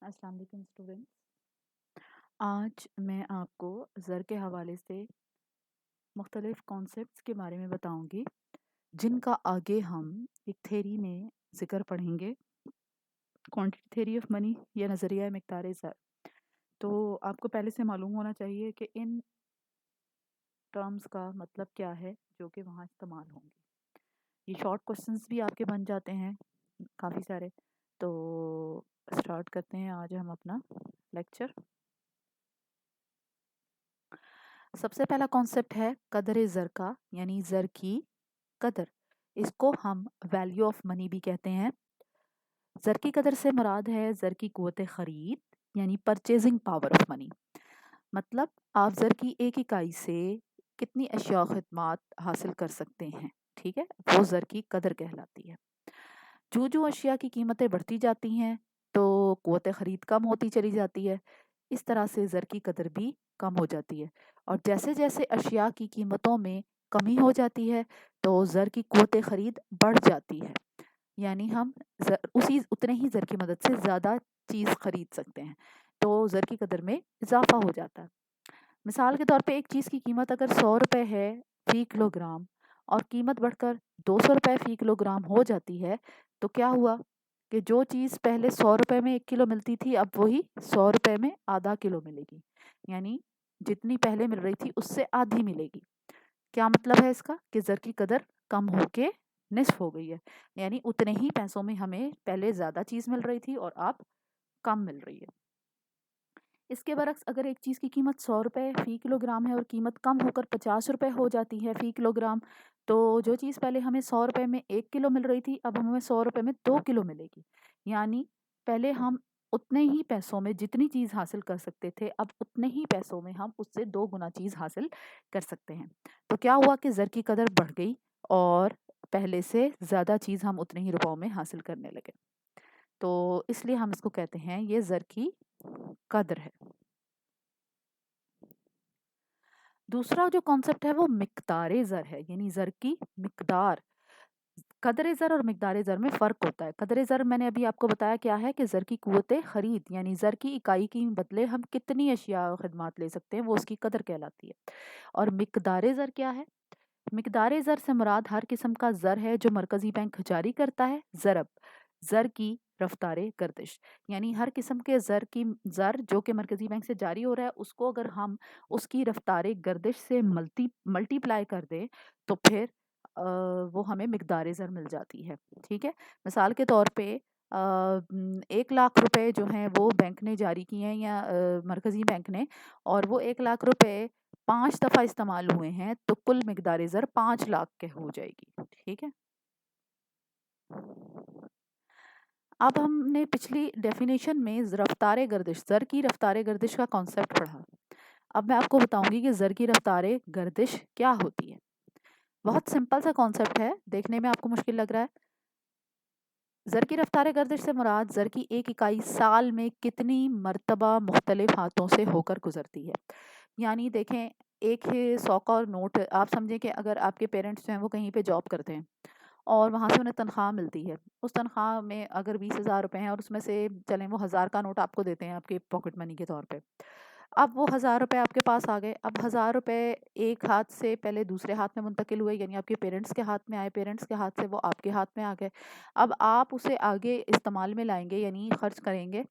अस्सलाम वालेकुम स्टूडेंट्स। आज मैं आपको ज़र के हवाले से मुख्तलिफ़ कॉन्सेप्ट्स के बारे में बताऊंगी जिनका आगे हम एक थेरी में ज़िक्र पढ़ेंगे, क्वांटिटी थेरी ऑफ मनी या नज़रिया मिक़दार ज़र। तो आपको पहले से मालूम होना चाहिए कि इन टर्म्स का मतलब क्या है जो कि वहाँ इस्तेमाल होंगे। ये शॉर्ट क्वेश्चंस भी आपके बन जाते हैं काफ़ी सारे। तो स्टार्ट करते हैं आज हम अपना लेक्चर। सबसे पहला कॉन्सेप्ट है कदर ज़र का, यानी ज़र की कदर। इसको हम वैल्यू ऑफ मनी भी कहते हैं। ज़र की कदर से मुराद है ज़र की क़ुव्वत ख़रीद, यानी परचेजिंग पावर ऑफ मनी। मतलब आप ज़र की एक इकाई से कितनी अशिया और खिदमात हासिल कर सकते हैं, ठीक है, वो ज़र की कदर कहलाती है। जो जो अशिया की कीमतें बढ़ती जाती हैं तो क़ुव्वत ख़रीद कम होती चली जाती है। इस तरह से ज़र की कदर भी कम हो जाती है। और जैसे जैसे अशिया की कीमतों में कमी हो जाती है तो ज़र की क़ुव्वत ख़रीद बढ़ जाती है, यानी हम उसी उतने ही ज़र की मदद से ज़्यादा चीज़ ख़रीद सकते हैं, तो ज़र की कदर में इजाफ़ा हो जाता है। मिसाल के तौर पे एक चीज़ की कीमत अगर 100 रुपये है फ़ी किलोग्राम और कीमत बढ़कर 200 रुपये फ़ी किलोग्राम हो जाती है, तो क्या हुआ कि जो चीज़ पहले 100 रुपये में 1 किलो मिलती थी अब वही 100 रुपये में आधा किलो मिलेगी, यानी जितनी पहले मिल रही थी उससे आधी मिलेगी। क्या मतलब है इसका कि ज़र की कदर कम होके निस्फ हो गई है, यानी उतने ही पैसों में हमें पहले ज़्यादा चीज़ मिल रही थी और अब कम मिल रही है। इसके बरक्स अगर एक चीज़ की कीमत 100 रुपये फ़ी किलोग्राम है और कीमत कम होकर 50 रुपये हो जाती है फ़ी किलोग्राम, तो जो चीज़ पहले हमें 100 रुपये में 1 किलो मिल रही थी अब हमें 100 रुपये में 2 किलो मिलेगी। यानी पहले हम उतने ही पैसों में जितनी चीज़ हासिल कर सकते थे अब उतने ही पैसों में हम उससे 2 गुना चीज़ हासिल कर सकते हैं। तो क्या हुआ कि ज़र की कदर बढ़ गई और पहले से ज़्यादा चीज़ हम उतने ही रुपयों में हासिल करने लगे। तो इसलिए हम इसको कहते हैं ये ज़र की कदर है। दूसरा जो कॉन्सेप्ट है वो मिक़दार ज़र है, यानी ज़र की मिक़दार। कदर ज़र और मिक़दार ज़र में फ़र्क होता है। कदर ज़र मैंने अभी आपको बताया क्या है कि ज़र की क़ुव्वत ख़रीद, यानी ज़र की इकाई के बदले हम कितनी अशिया और खिदमात ले सकते हैं, वो उसकी कदर कहलाती है। और मिक़दार ज़र क्या है? मिक़दार ज़र से मुराद हर किस्म का ज़र है जो मरकज़ी बैंक जारी करता है। ज़रब ज़र की रफ्तार गर्दिश, यानी हर किस्म के ज़र जो कि मरकज़ी बैंक से जारी हो रहा है उसको अगर हम उसकी रफ्तार गर्दिश से मल्टीप्लाई कर दें तो फिर वो हमें मिक़दार ज़र मिल जाती है, ठीक है। मिसाल के तौर पे 1 लाख रुपए जो हैं वो बैंक ने जारी किए हैं या मरकज़ी बैंक ने, और वो 1 लाख रुपए 5 दफ़ा इस्तेमाल हुए हैं तो कुल मिक़दार ज़र 5 लाख के हो जाएगी, ठीक है। अब हमने पिछली डेफिनेशन में रफ्तार गर्दिश, ज़र की रफ्तार गर्दिश का कॉन्सेप्ट पढ़ा। अब मैं आपको बताऊंगी कि ज़र की रफ्तार गर्दिश क्या होती है। बहुत सिंपल सा कॉन्सेप्ट है, देखने में आपको मुश्किल लग रहा है। ज़र की रफ्तार गर्दिश से मुराद ज़र की एक इकाई साल में कितनी मरतबा मुख्तलिफ हाथों से होकर गुजरती है। यानी देखें, एक 100 का नोट आप समझें कि अगर आपके पेरेंट्स जो हैं वो कहीं पे जॉब करते हैं और वहाँ से उन्हें तनख्वाह मिलती है, उस तनख्वाह में अगर 20,000 रुपये हैं और उसमें से चलें वो 1000 का नोट आपको देते हैं आपके पॉकेट मनी के तौर पे। अब वो 1000 रुपये आपके पास आ गए। अब 1000 रुपये एक हाथ से पहले दूसरे हाथ में मुंतकिल हुए, यानी आपके पेरेंट्स के हाथ में आए, पेरेंट्स के हाथ से वो आपके हाथ में आ गए। अब आप उसे आगे इस्तेमाल में लाएंगे यानी खर्च करेंगे,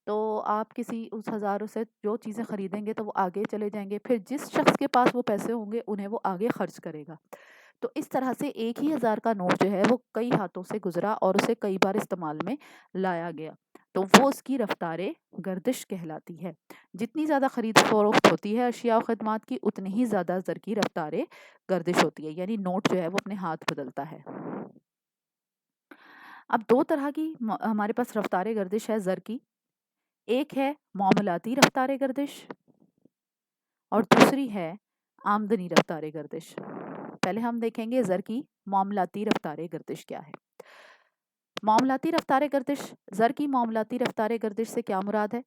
तो आप किसी उस 1000 से जो चीज़ें खरीदेंगे तो वो आगे चले जाएंगे, फिर जिस शख्स के पास वो पैसे होंगे उन्हें वो आगे खर्च करेगा। तो इस तरह से एक ही 1000 का नोट जो है वो कई हाथों से गुजरा और उसे कई बार इस्तेमाल में लाया गया, तो वो उसकी रफ्तार गर्दिश कहलाती है। जितनी ज़्यादा खरीद फरोख्त होती है अशिया और खदमात की उतनी ही ज़्यादा ज़र की रफ्तार गर्दिश होती है, यानी नोट जो है वो अपने हाथ बदलता है। अब दो तरह की हमारे पास रफ्तार गर्दिश है ज़र की। एक है मामलाती रफ्तार गर्दिश और दूसरी है आमदनी रफ्तार गर्दिश। पहले हम देखेंगे ज़र की मामलाती रफ्तार गर्दिश क्या है। मामलाती रफ्तार गर्दिश, ज़र की मामलाती रफ्तार गर्दिश से क्या मुराद है?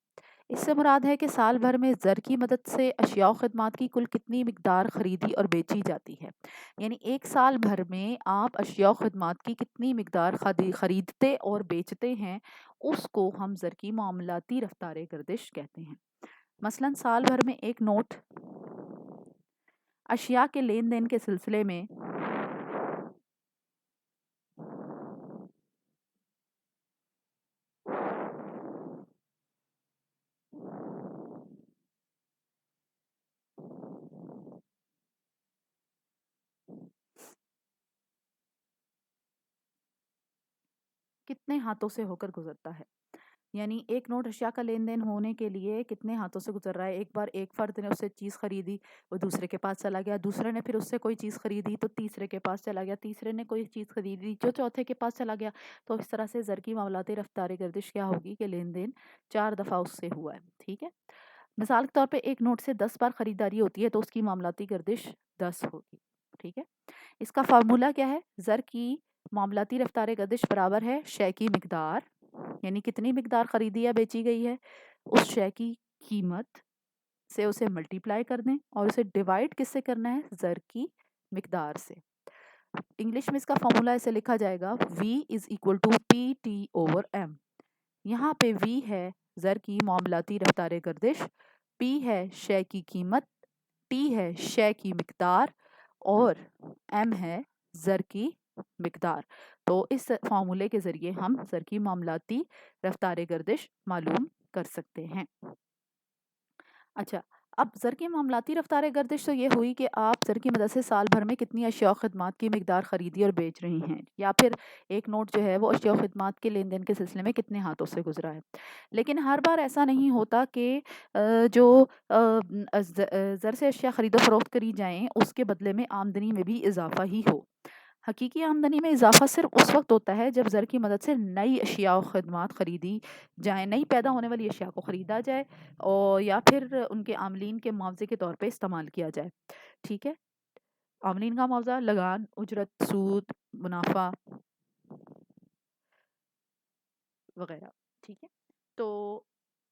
اس سے مراد ہے کہ سال بھر میں زر کی مدد سے اشیاء و خدمات کی کل کتنی مقدار خریدی اور بیچی جاتی ہے، یعنی ایک سال بھر میں آپ اشیاء و خدمات کی کتنی مقدار خریدتے اور بیچتے ہیں، اس کو ہم زر کی معاملاتی رفتار گردش کہتے ہیں۔ مثلا سال بھر میں ایک نوٹ اشیاء کے لین دین کے سلسلے میں کتنے ہاتھوں سے ہو کر گزرتا ہے، یعنی ایک نوٹ اشیاء کا لین دین ہونے کے لیے کتنے ہاتھوں سے گزر رہا ہے۔ ایک بار ایک فرد نے اس سے چیز خریدی، وہ دوسرے کے پاس چلا گیا، دوسرے نے پھر اس سے کوئی چیز خریدی تو تیسرے کے پاس چلا گیا، تیسرے نے کوئی چیز خریدی جو چوتھے کے پاس چلا گیا، تو اس طرح سے زر کی معاملاتی رفتار گردش کیا ہوگی کہ لین دین 4 دفعہ اس سے ہوا ہے، ٹھیک ہے۔ مثال کے طور پہ ایک نوٹ سے 10 بار خریداری ہوتی ہے تو اس کی معاملاتی گردش 10 ہوگی، ٹھیک ہے۔ اس کا فارمولا کیا ہے؟ زر کی معاملاتی رفتار گردش برابر ہے شے کی مقدار، یعنی کتنی مقدار خریدی یا بیچی گئی ہے، اس شے کی قیمت سے اسے ملٹیپلائی کر دیں اور اسے ڈیوائڈ کس سے کرنا ہے؟ زر کی مقدار سے۔ انگلش میں اس کا فارمولا ایسے لکھا جائے گا V is equal to PT/M۔ یہاں پہ V ہے زر کی معاملاتی رفتار گردش، P ہے شے کی قیمت، T ہے شے کی مقدار اور M ہے زر کی مقدار۔ تو اس فارمولے کے ذریعے ہم زر کی معاملاتی رفتار گردش معلوم کر سکتے ہیں۔ اچھا، اب زر کی معاملاتی رفتار گردش تو یہ ہوئی کہ آپ زر کی مدد سے سال بھر میں کتنی اشیاء و خدمات کی مقدار خریدی اور بیچ رہی ہیں، یا پھر ایک نوٹ جو ہے وہ اشیاء و خدمات کے لین دین کے سلسلے میں کتنے ہاتھوں سے گزرا ہے۔ لیکن ہر بار ایسا نہیں ہوتا کہ جو زر سے اشیاء خرید و فروخت کری جائیں اس کے بدلے میں آمدنی میں بھی اضافہ ہی ہو۔ حقیقی آمدنی میں اضافہ صرف اس وقت ہوتا ہے جب زر کی مدد سے نئی اشیاء و خدمات خریدی جائیں، نئی پیدا ہونے والی اشیاء کو خریدا جائے اور یا پھر ان کے عاملین کے معاوضے کے طور پہ استعمال کیا جائے، ٹھیک ہے۔ عاملین کا معاوضہ لگان، اجرت، سود، منافع وغیرہ، ٹھیک ہے۔ تو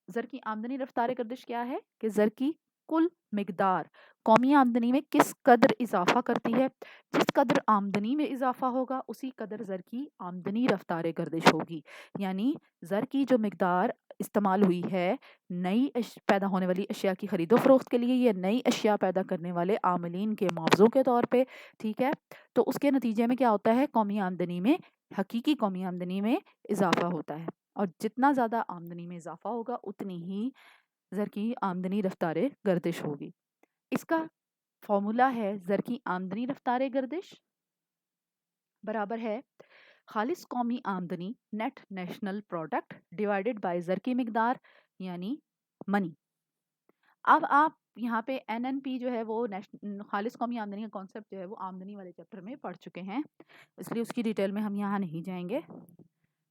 زر کی آمدنی رفتار گردش کیا ہے کہ زر کی کل مقدار قومی آمدنی میں کس قدر اضافہ کرتی ہے، جس قدر آمدنی میں اضافہ ہوگا اسی قدر زر کی آمدنی رفتار گردش ہوگی، یعنی زر کی جو مقدار استعمال ہوئی ہے نئی پیدا ہونے والی اشیاء کی خرید و فروخت کے لیے یا نئی اشیاء پیدا کرنے والے عاملین کے معاوضوں کے طور پہ، ٹھیک ہے، تو اس کے نتیجے میں کیا ہوتا ہے؟ قومی آمدنی میں، حقیقی قومی آمدنی میں اضافہ ہوتا ہے، اور جتنا زیادہ آمدنی میں اضافہ ہوگا اتنی ہی زر کی آمدنی رفتار گردش ہوگی۔ اس کا فارمولا ہے زر کی آمدنی رفتار گردش برابر ہے خالص قومی آمدنی net national product divided by زر کی مقدار یعنی منی۔ اب آپ یہاں پہ NNP جو ہے وہ خالص قومی آمدنی کا کانسیپٹ جو ہے وہ آمدنی والے چیپٹر میں پڑھ چکے ہیں، اس لیے اس کی ڈیٹیل میں ہم یہاں نہیں جائیں گے۔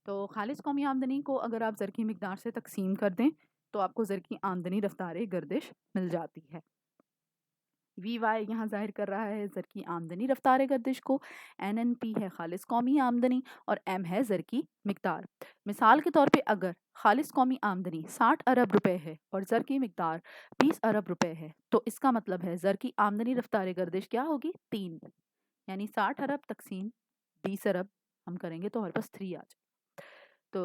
تو خالص قومی آمدنی کو اگر آپ زر کی مقدار سے تقسیم کر دیں تو آپ کو زر کی آمدنی رفتار گردش مل جاتی ہے۔ VY یہاں ظاہر کر رہا ہے زر کی آمدنی رفتار گردش کو، NNP ہے خالص قومی آمدنی اور M ہے زر کی مقدار۔ مثال کے طور پہ اگر خالص قومی آمدنی 60 ارب روپے ہے اور زر کی مقدار 20 ارب روپے ہے تو اس کا مطلب ہے زر کی آمدنی رفتار گردش کیا ہوگی؟ 3، یعنی 60 ارب تقسیم 20 ارب ہم کریں گے تو ہمارے پاس 3 آ جائے۔ تو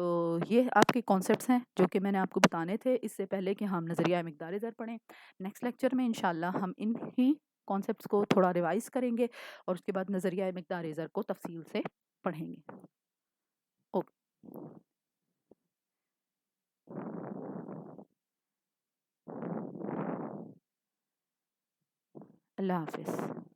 یہ آپ کے کانسیپٹس ہیں جو کہ میں نے آپ کو بتانے تھے اس سے پہلے کہ ہم نظریہ مقدار زر پڑھیں۔ نیکسٹ لیکچر میں انشاءاللہ ہم ان ہی کانسیپٹس کو تھوڑا ریوائز کریں گے اور اس کے بعد نظریہ مقدار زر کو تفصیل سے پڑھیں گے۔ اوکے، اللہ حافظ۔